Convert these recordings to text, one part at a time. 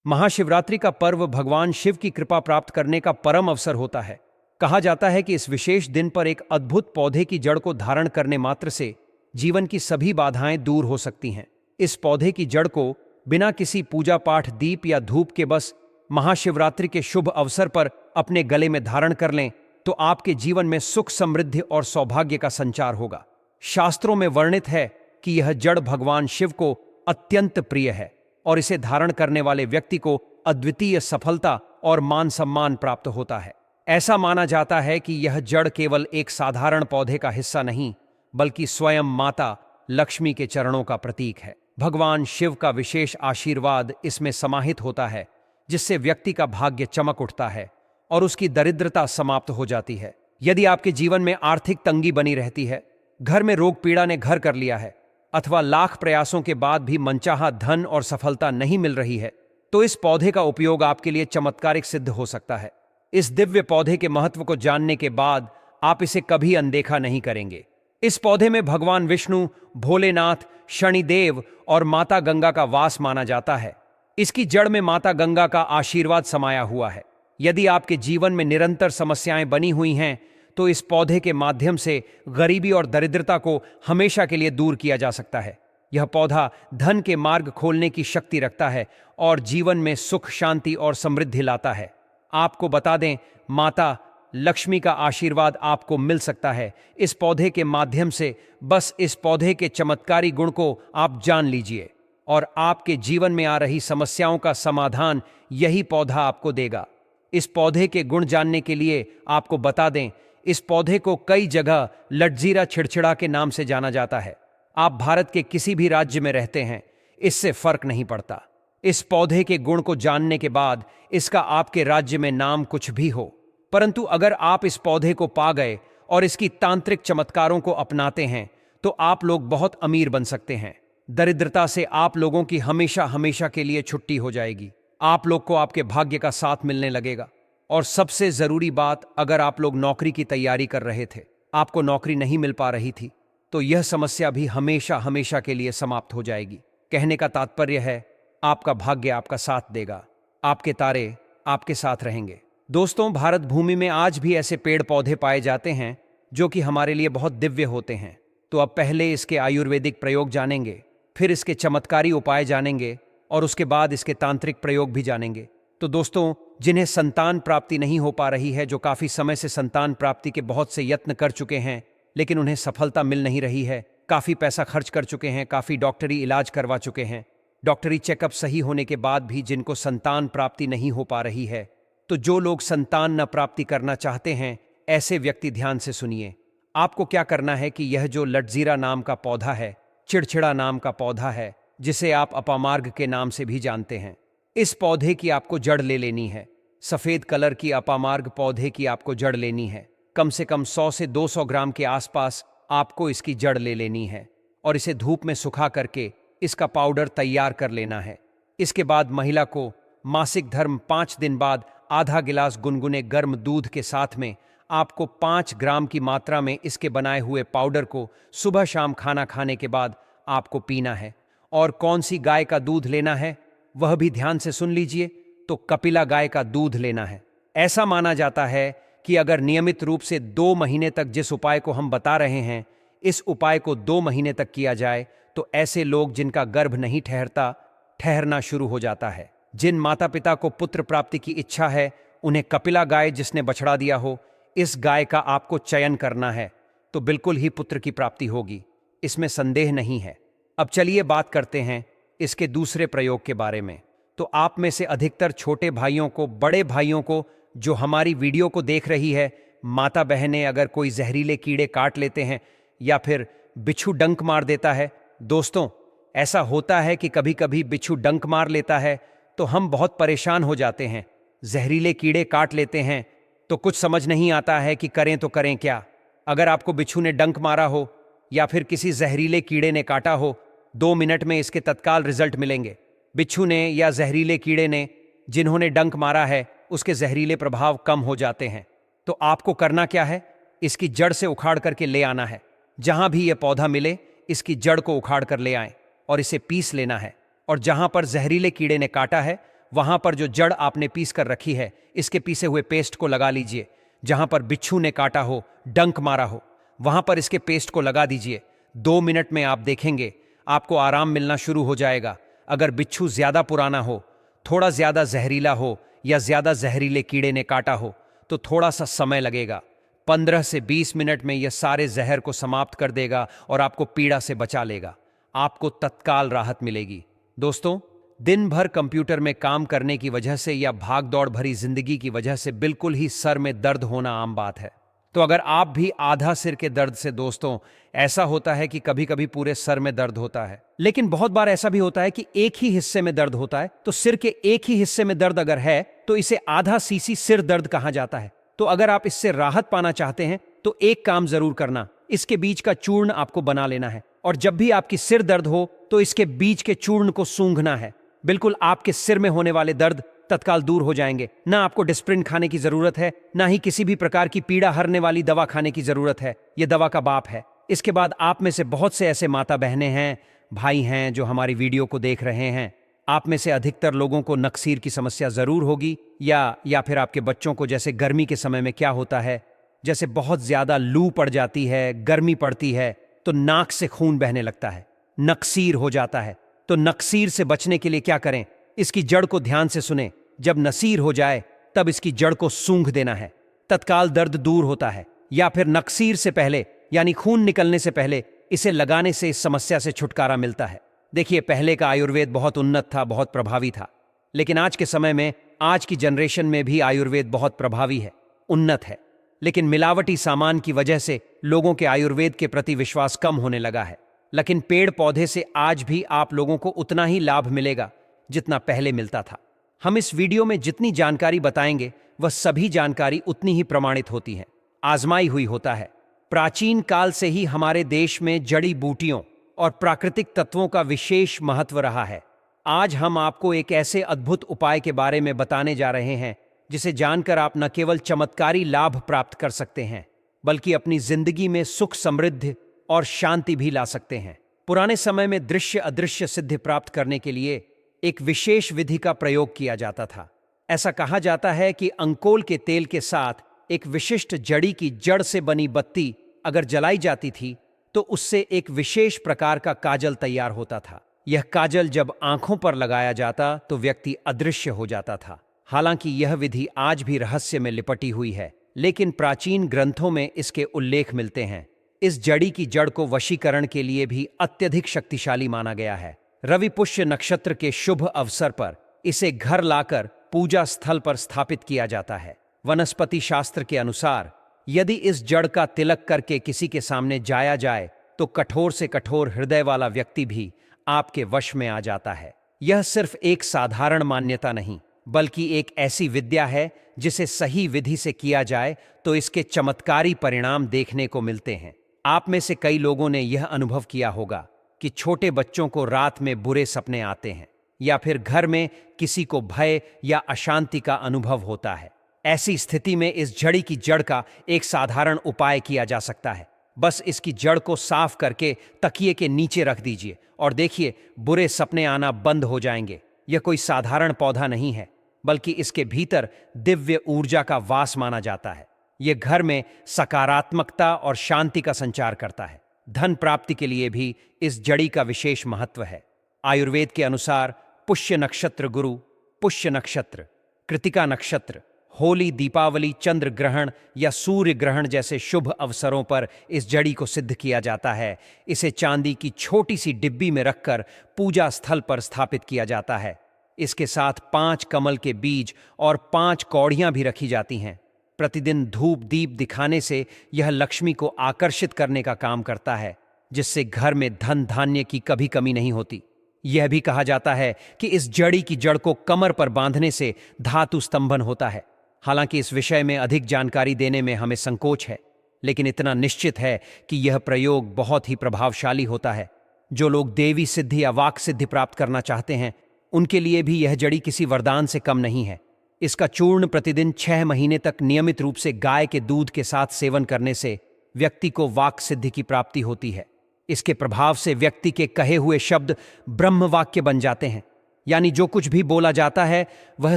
महाशिवरात्रि का पर्व भगवान शिव की कृपा प्राप्त करने का परम अवसर होता है। कहा जाता है कि इस विशेष दिन पर एक अद्भुत पौधे की जड़ को धारण करने मात्र से जीवन की सभी बाधाएं दूर हो सकती हैं। इस पौधे की जड़ को बिना किसी पूजा पाठ, दीप या धूप के बस महाशिवरात्रि के शुभ अवसर पर अपने गले में धारण कर लें तो आपके जीवन में सुख, समृद्धि और सौभाग्य का संचार होगा। शास्त्रों में वर्णित है कि यह जड़ भगवान शिव को अत्यंत प्रिय है और इसे धारण करने वाले व्यक्ति को अद्वितीय सफलता और मान सम्मान प्राप्त होता है। ऐसा माना जाता है कि यह जड़ केवल एक साधारण पौधे का हिस्सा नहीं, बल्कि स्वयं माता लक्ष्मी के चरणों का प्रतीक है। भगवान शिव का विशेष आशीर्वाद इसमें समाहित होता है, जिससे व्यक्ति का भाग्य चमक उठता है और उसकी दरिद्रता समाप्त हो जाती है। यदि आपके जीवन में आर्थिक तंगी बनी रहती है, घर में रोग पीड़ा ने घर कर लिया है, अथवा लाख प्रयासों के बाद भी मनचाहा धन और सफलता नहीं मिल रही है, तो इस पौधे का उपयोग आपके लिए चमत्कारिक सिद्ध हो सकता है। इस दिव्य पौधे के महत्व को जानने के बाद आप इसे कभी अनदेखा नहीं करेंगे। इस पौधे में भगवान विष्णु, भोलेनाथ, शनिदेव और माता गंगा का वास माना जाता है। इसकी जड़ में माता गंगा का आशीर्वाद समाया हुआ है। यदि आपके जीवन में निरंतर समस्याएं बनी हुई हैं, तो इस पौधे के माध्यम से गरीबी और दरिद्रता को हमेशा के लिए दूर किया जा सकता है। यह पौधा धन के मार्ग खोलने की शक्ति रखता है और जीवन में सुख, शांति और समृद्धि लाता है। आपको बता दें, माता लक्ष्मी का आशीर्वाद आपको मिल सकता है इस पौधे के माध्यम से। बस इस पौधे के चमत्कारी गुण को आप जान लीजिए और आपके जीवन में आ रही समस्याओं का समाधान यही पौधा आपको देगा। इस पौधे के गुण जानने के लिए आपको बता दें, इस पौधे को कई जगह लटजीरा छिड़छिड़ा के नाम से जाना जाता है। आप भारत के किसी भी राज्य में रहते हैं, इससे फर्क नहीं पड़ता। इस पौधे के गुण को जानने के बाद इसका आपके राज्य में नाम कुछ भी हो, परंतु अगर आप इस पौधे को पा गए और इसकी तांत्रिक चमत्कारों को अपनाते हैं, तो आप लोग बहुत अमीर बन सकते हैं। दरिद्रता से आप लोगों की हमेशा हमेशा के लिए छुट्टी हो जाएगी। आप लोग को आपके भाग्य का साथ मिलने लगेगा। और सबसे जरूरी बात, अगर आप लोग नौकरी की तैयारी कर रहे थे, आपको नौकरी नहीं मिल पा रही थी, तो यह समस्या भी हमेशा हमेशा के लिए समाप्त हो जाएगी। कहने का तात्पर्य है, आपका भाग्य आपका साथ देगा, आपके तारे आपके साथ रहेंगे। दोस्तों, भारत भूमि में आज भी ऐसे पेड़ पौधे पाए जाते हैं जो कि हमारे लिए बहुत दिव्य होते हैं। तो अब पहले इसके आयुर्वेदिक प्रयोग जानेंगे, फिर इसके चमत्कारी उपाय जानेंगे और उसके बाद इसके तांत्रिक प्रयोग भी जानेंगे। तो दोस्तों, जिन्हें संतान प्राप्ति नहीं हो पा रही है, जो काफी समय से संतान प्राप्ति के बहुत से यत्न कर चुके हैं लेकिन उन्हें सफलता मिल नहीं रही है, काफी पैसा खर्च कर चुके हैं, काफी डॉक्टरी इलाज करवा चुके हैं, डॉक्टरी चेकअप सही होने के बाद भी जिनको संतान प्राप्ति नहीं हो पा रही है, तो जो लोग संतान न प्राप्ति करना चाहते हैं, ऐसे व्यक्ति ध्यान से सुनिए। आपको क्या करना है कि यह जो लटजीरा नाम का पौधा है, चिड़चिड़ा नाम का पौधा है, जिसे आप अपामार्ग के नाम से भी जानते हैं, इस पौधे की आपको जड़ ले लेनी है। सफेद कलर की अपामार्ग पौधे की आपको जड़ लेनी है। कम से कम 100 से 200 ग्राम के आसपास आपको इसकी जड़ ले लेनी है और इसे धूप में सुखा करके इसका पाउडर तैयार कर लेना है। इसके बाद महिला को मासिक धर्म 5 दिन बाद आधा गिलास गुनगुने गर्म दूध के साथ में आपको 5 ग्राम की मात्रा में इसके बनाए हुए पाउडर को सुबह शाम खाना खाने के बाद आपको पीना है। और कौन सी गाय का दूध लेना है वह भी ध्यान से सुन लीजिए, तो कपिला गाय का दूध लेना है। ऐसा माना जाता है कि अगर नियमित रूप से 2 महीने तक जिस उपाय को हम बता रहे हैं, इस उपाय को 2 महीने तक किया जाए, तो ऐसे लोग जिनका गर्भ नहीं ठहरता, ठहरना शुरू हो जाता है। जिन माता पिता को पुत्र प्राप्ति की इच्छा है, उन्हें कपिला गाय जिसने बछड़ा दिया हो, इस गाय का आपको चयन करना है, तो बिल्कुल ही पुत्र की प्राप्ति होगी, इसमें संदेह नहीं है। अब चलिए बात करते हैं इसके दूसरे प्रयोग के बारे में। तो आप में से अधिकतर छोटे भाइयों को, बड़े भाइयों को, जो हमारी वीडियो को देख रही है, माता बहनें अगर कोई जहरीले कीड़े काट लेते हैं या फिर बिच्छू डंक मार देता है, दोस्तों ऐसा होता है कि कभी कभी बिच्छू डंक मार लेता है तो हम बहुत परेशान हो जाते हैं। जहरीले कीड़े काट लेते हैं तो कुछ समझ नहीं आता है कि करें तो करें क्या। अगर आपको बिच्छू ने डंक मारा हो या फिर किसी जहरीले कीड़े ने काटा हो, 2 मिनट में इसके तत्काल रिजल्ट मिलेंगे। बिच्छू ने या जहरीले कीड़े ने जिन्होंने डंक मारा है, उसके जहरीले प्रभाव कम हो जाते हैं। तो आपको करना क्या है, इसकी जड़ से उखाड़ करके ले आना है। जहां भी यह पौधा मिले, इसकी जड़ को उखाड़ कर ले आएं और इसे पीस लेना है। और जहां पर जहरीले कीड़े ने काटा है, वहां पर जो जड़ आपने पीस कर रखी है, इसके पीसे हुए पेस्ट को लगा लीजिए। जहां पर बिच्छू ने काटा हो, डंक मारा हो, वहां पर इसके पेस्ट को लगा दीजिए। 2 मिनट में आप देखेंगे आपको आराम मिलना शुरू हो जाएगा। अगर बिच्छू ज्यादा पुराना हो, थोड़ा ज्यादा जहरीला हो या ज्यादा जहरीले कीड़े ने काटा हो तो थोड़ा सा समय लगेगा। 15 से 20 मिनट में यह सारे जहर को समाप्त कर देगा और आपको पीड़ा से बचा लेगा। आपको तत्काल राहत मिलेगी। दोस्तों, दिन भर कंप्यूटर में काम करने की वजह से या भागदौड़ भरी जिंदगी की वजह से बिल्कुल ही सर में दर्द होना आम बात है। तो अगर आप भी आधा सिर के दर्द से, दोस्तों, ऐसा होता है कि कभी कभी पूरे सर में दर्द होता है, लेकिन बहुत बार ऐसा भी होता है कि एक ही हिस्से में दर्द होता है। तो सिर के एक ही हिस्से में दर्द अगर है तो इसे आधा सीसी सिर दर्द कहा जाता है। तो अगर आप इससे राहत पाना चाहते हैं तो एक काम जरूर करना, इसके बीज का चूर्ण आपको बना लेना है और जब भी आपकी सिर दर्द हो तो इसके बीज के चूर्ण को सूंघना है। बिल्कुल आपके सिर में होने वाले दर्द तत्काल दूर हो जाएंगे। ना आपको डिस्प्रिन खाने की जरूरत है, ना ही किसी भी प्रकार की पीड़ा हरने वाली दवा खाने की जरूरत है। यह दवा का बाप है। इसके बाद आप में से बहुत से ऐसे माता बहनें हैं, भाई हैं जो हमारी वीडियो को देख रहे हैं। आप में से अधिकतर लोगों को नक्सीर की समस्या जरूर होगी या फिर आपके बच्चों को, जैसे गर्मी के समय में क्या होता है, जैसे बहुत ज्यादा लू पड़ जाती है, गर्मी पड़ती है तो नाक से खून बहने लगता है, नक्सीर हो जाता है। तो नक्सीर से बचने के लिए क्या करें? इसकी जड़ को ध्यान से सुने। जब नसीर हो जाए तब इसकी जड़ को सूंघ देना है, तत्काल दर्द दूर होता है। या फिर नक्सीर से पहले यानी खून निकलने से पहले इसे लगाने से इस समस्या से छुटकारा मिलता है। देखिए, पहले का आयुर्वेद बहुत उन्नत था, बहुत प्रभावी था, लेकिन आज के समय में, आज की जनरेशन में भी आयुर्वेद बहुत प्रभावी है, उन्नत है, लेकिन मिलावटी सामान की वजह से लोगों के आयुर्वेद के प्रति विश्वास कम होने लगा है। लेकिन पेड़ पौधे से आज भी आप लोगों को उतना ही लाभ मिलेगा जितना पहले मिलता था। हम इस वीडियो में जितनी जानकारी बताएंगे वह सभी जानकारी उतनी ही प्रमाणित होती है, आजमाई हुई होता है। प्राचीन काल से ही हमारे देश में जड़ी बूटियों और प्राकृतिक तत्वों का विशेष महत्व रहा है। आज हम आपको एक ऐसे अद्भुत उपाय के बारे में बताने जा रहे हैं जिसे जानकर आप न केवल चमत्कारी लाभ प्राप्त कर सकते हैं, बल्कि अपनी जिंदगी में सुख, समृद्धि और शांति भी ला सकते हैं। पुराने समय में दृश्य अदृश्य सिद्धि प्राप्त करने के लिए एक विशेष विधि का प्रयोग किया जाता था। ऐसा कहा जाता है कि अंकोल के तेल के साथ एक विशिष्ट जड़ी की जड़ से बनी बत्ती अगर जलाई जाती थी तो उससे एक विशेष प्रकार का काजल तैयार होता था। यह काजल जब आंखों पर लगाया जाता तो व्यक्ति अदृश्य हो जाता था। हालांकि यह विधि आज भी रहस्य में लिपटी हुई है, लेकिन प्राचीन ग्रंथों में इसके उल्लेख मिलते हैं। इस जड़ी की जड़ को वशीकरण के लिए भी अत्यधिक शक्तिशाली माना गया है। रवि पुष्य नक्षत्र के शुभ अवसर पर इसे घर लाकर पूजा स्थल पर स्थापित किया जाता है। वनस्पति शास्त्र के अनुसार यदि इस जड़ का तिलक करके किसी के सामने जाया जाए तो कठोर से कठोर हृदय वाला व्यक्ति भी आपके वश में आ जाता है। यह सिर्फ एक साधारण मान्यता नहीं, बल्कि एक ऐसी विद्या है जिसे सही विधि से किया जाए तो इसके चमत्कारी परिणाम देखने को मिलते हैं। आप में से कई लोगों ने यह अनुभव किया होगा कि छोटे बच्चों को रात में बुरे सपने आते हैं या फिर घर में किसी को भय या अशांति का अनुभव होता है। ऐसी स्थिति में इस जड़ी की जड़ का एक साधारण उपाय किया जा सकता है। बस इसकी जड़ को साफ करके तकिए के नीचे रख दीजिए और देखिए, बुरे सपने आना बंद हो जाएंगे। यह कोई साधारण पौधा नहीं है, बल्कि इसके भीतर दिव्य ऊर्जा का वास माना जाता है। यह घर में सकारात्मकता और शांति का संचार करता है। धन प्राप्ति के लिए भी इस जड़ी का विशेष महत्व है। आयुर्वेद के अनुसार पुष्य नक्षत्र गुरु, पुष्य नक्षत्र, कृतिका नक्षत्र, होली, दीपावली, चंद्र ग्रहण या सूर्य ग्रहण जैसे शुभ अवसरों पर इस जड़ी को सिद्ध किया जाता है। इसे चांदी की छोटी सी डिब्बी में रखकर पूजा स्थल पर स्थापित किया जाता है। इसके साथ 5 कमल के बीज और 5 कौड़ियां भी रखी जाती हैं। प्रतिदिन धूप दीप दिखाने से यह लक्ष्मी को आकर्षित करने का काम करता है, जिससे घर में धन धान्य की कभी कमी नहीं होती। यह भी कहा जाता है कि इस जड़ी की जड़ को कमर पर बांधने से धातु स्तंभन होता है। हालांकि इस विषय में अधिक जानकारी देने में हमें संकोच है, लेकिन इतना निश्चित है कि यह प्रयोग बहुत ही प्रभावशाली होता है। जो लोग देवी सिद्धि या वाक सिद्धि प्राप्त करना चाहते हैं, उनके लिए भी यह जड़ी किसी वरदान से कम नहीं है। इसका चूर्ण प्रतिदिन 6 महीने तक नियमित रूप से गाय के दूध के साथ सेवन करने से व्यक्ति को वाक सिद्धि की प्राप्ति होती है। इसके प्रभाव से व्यक्ति के कहे हुए शब्द ब्रह्म वाक्य बन जाते हैं। यानी जो कुछ भी बोला जाता है वह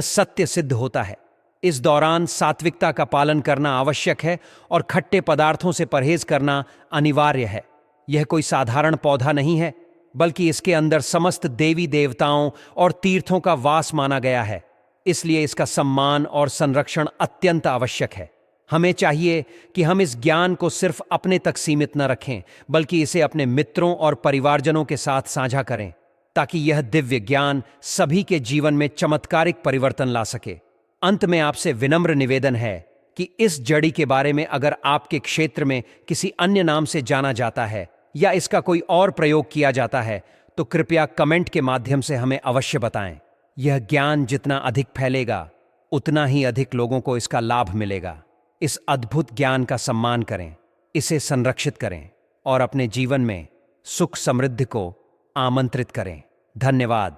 सत्य सिद्ध होता है। इस दौरान सात्विकता का पालन करना आवश्यक है और खट्टे पदार्थों से परहेज करना अनिवार्य है। यह कोई साधारण पौधा नहीं है, बल्कि इसके अंदर समस्त देवी देवताओं और तीर्थों का वास माना गया है। इसलिए इसका सम्मान और संरक्षण अत्यंत आवश्यक है। हमें चाहिए कि हम इस ज्ञान को सिर्फ अपने तक सीमित न रखें, बल्कि इसे अपने मित्रों और परिवारजनों के साथ साझा करें, ताकि यह दिव्य ज्ञान सभी के जीवन में चमत्कारिक परिवर्तन ला सके। अंत में आपसे विनम्र निवेदन है कि इस जड़ी के बारे में अगर आपके क्षेत्र में किसी अन्य नाम से जाना जाता है या इसका कोई और प्रयोग किया जाता है, तो कृपया कमेंट के माध्यम से हमें अवश्य बताएं। यह ज्ञान जितना अधिक फैलेगा, उतना ही अधिक लोगों को इसका लाभ मिलेगा। इस अद्भुत ज्ञान का सम्मान करें, इसे संरक्षित करें और अपने जीवन में सुख समृद्धि को आमंत्रित करें। धन्यवाद।